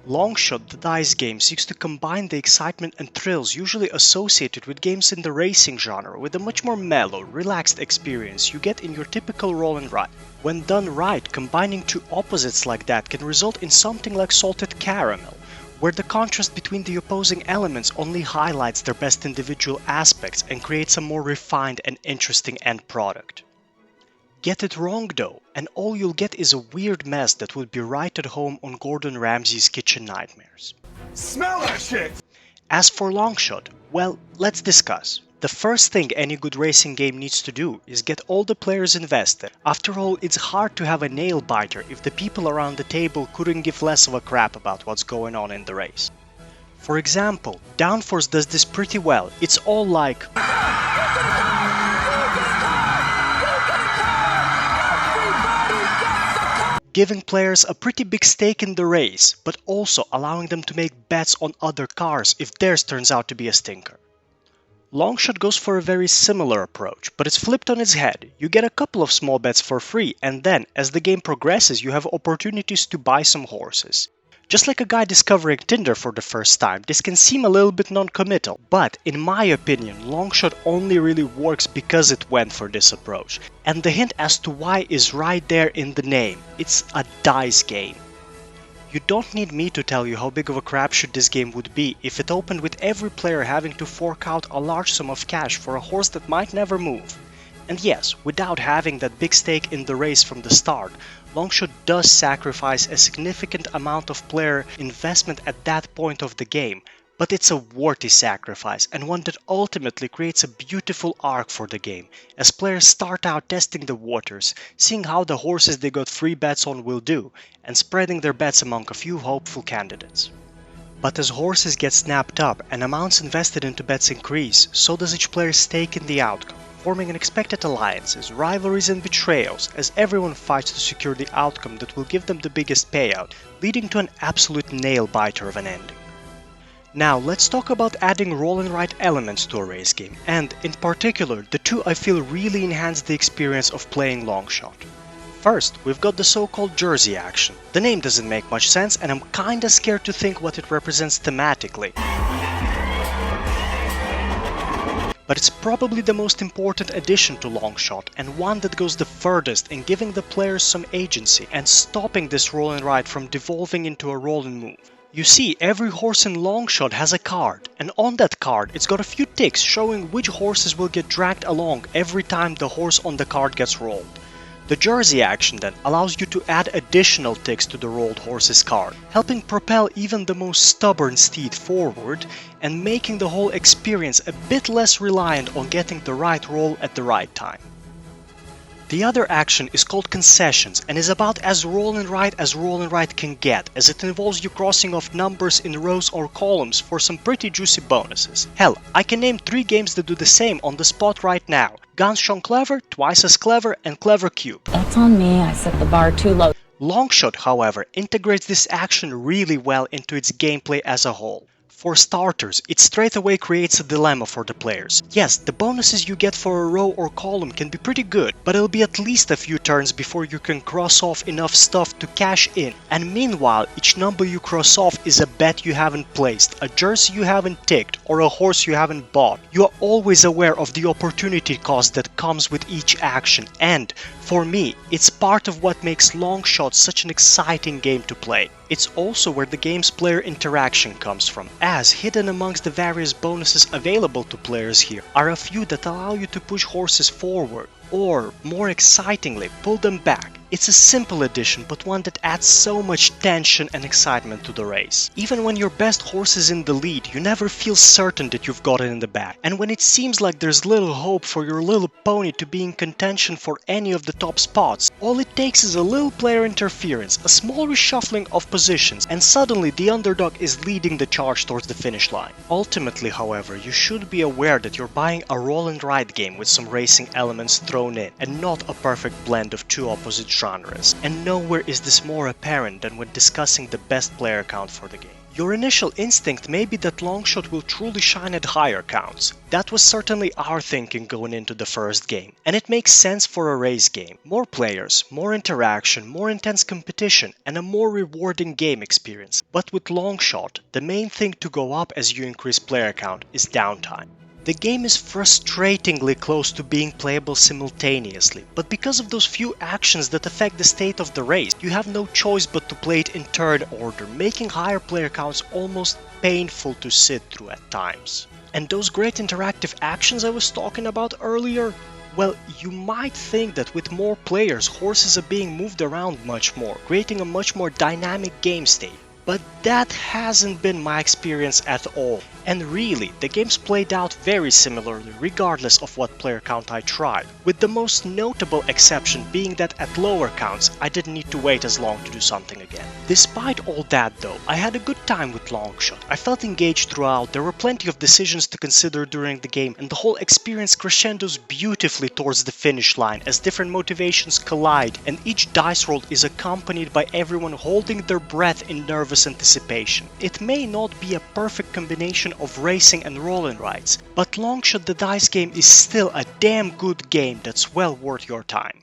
Longshot, the dice game, seeks to combine the excitement and thrills usually associated with games in the racing genre with a much more mellow, relaxed experience you get in your typical roll and ride. When done right, combining two opposites like that can result in something like salted caramel, where the contrast between the opposing elements only highlights their best individual aspects and creates a more refined and interesting end product. Get it wrong though, and all you'll get is a weird mess that would be right at home on Gordon Ramsay's Kitchen Nightmares. Smell that shit! As for Longshot, well, let's discuss. The first thing any good racing game needs to do is get all the players invested. After all, it's hard to have a nail biter if the people around the table couldn't give less of a crap about what's going on in the race. For example, Downforce does this pretty well. It's all like, giving players a pretty big stake in the race, but also allowing them to make bets on other cars if theirs turns out to be a stinker. Longshot goes for a very similar approach, but it's flipped on its head. You get a couple of small bets for free, and then, as the game progresses, you have opportunities to buy some horses. Just like a guy discovering Tinder for the first time, this can seem a little bit non-committal, but in my opinion, Longshot only really works because it went for this approach. And the hint as to why is right there in the name. It's a dice game. You don't need me to tell you how big of a crapshoot this game would be if it opened with every player having to fork out a large sum of cash for a horse that might never move. And yes, without having that big stake in the race from the start, Longshot does sacrifice a significant amount of player investment at that point of the game, but it's a worthy sacrifice and one that ultimately creates a beautiful arc for the game, as players start out testing the waters, seeing how the horses they got free bets on will do, and spreading their bets among a few hopeful candidates. But as horses get snapped up and amounts invested into bets increase, so does each player's stake in the outcome, forming unexpected alliances, rivalries and betrayals as everyone fights to secure the outcome that will give them the biggest payout, leading to an absolute nail-biter of an ending. Now let's talk about adding roll and write elements to a race game, and in particular the two I feel really enhance the experience of playing Longshot. First, we've got the so-called Jersey action. The name doesn't make much sense and I'm kinda scared to think what it represents thematically. But it's probably the most important addition to Longshot and one that goes the furthest in giving the players some agency and stopping this roll and ride from devolving into a roll and move. You see, every horse in Longshot has a card, and on that card it's got a few ticks showing which horses will get dragged along every time the horse on the card gets rolled. The Jersey action then allows you to add additional ticks to the rolled horse's card, helping propel even the most stubborn steed forward and making the whole experience a bit less reliant on getting the right roll at the right time. The other action is called Concessions and is about as roll and write can get, as it involves you crossing off numbers in rows or columns for some pretty juicy bonuses. Hell, I can name 3 games that do the same on the spot right now: Ganz Schön Clever, Twice as Clever, and Clever Cube. That's on me, I set the bar too low. Longshot, however, integrates this action really well into its gameplay as a whole. For starters, it straight away creates a dilemma for the players. Yes, the bonuses you get for a row or column can be pretty good, but it'll be at least a few turns before you can cross off enough stuff to cash in. And meanwhile, each number you cross off is a bet you haven't placed, a jersey you haven't ticked, or a horse you haven't bought. You are always aware of the opportunity cost that comes with each action, and for me, it's part of what makes Longshot such an exciting game to play. It's also where the game's player interaction comes from, as hidden amongst the various bonuses available to players here are a few that allow you to push horses forward, or, more excitingly, pull them back. It's a simple addition, but one that adds so much tension and excitement to the race. Even when your best horse is in the lead, you never feel certain that you've got it in the bag. And when it seems like there's little hope for your little pony to be in contention for any of the top spots, all it takes is a little player interference, a small reshuffling of positions, and suddenly the underdog is leading the charge towards the finish line. Ultimately, however, you should be aware that you're buying a roll and ride game with some racing elements thrown in, and not a perfect blend of two opposite genres. And nowhere is this more apparent than when discussing the best player count for the game. Your initial instinct may be that Longshot will truly shine at higher counts. That was certainly our thinking going into the first game, and it makes sense for a race game. More players, more interaction, more intense competition, and a more rewarding game experience. But with Longshot, the main thing to go up as you increase player count is downtime. The game is frustratingly close to being playable simultaneously, but because of those few actions that affect the state of the race, you have no choice but to play it in turn order, making higher player counts almost painful to sit through at times. And those great interactive actions I was talking about earlier? Well, you might think that with more players, horses are being moved around much more, creating a much more dynamic game state. But that hasn't been my experience at all. And really, the games played out very similarly regardless of what player count I tried, with the most notable exception being that at lower counts I didn't need to wait as long to do something again. Despite all that though, I had a good time with Longshot. I felt engaged throughout, there were plenty of decisions to consider during the game, and the whole experience crescendos beautifully towards the finish line as different motivations collide, and each dice roll is accompanied by everyone holding their breath in nervous anticipation. It may not be a perfect combination of racing and roll-and rides, but Longshot the dice game is still a damn good game that's well worth your time.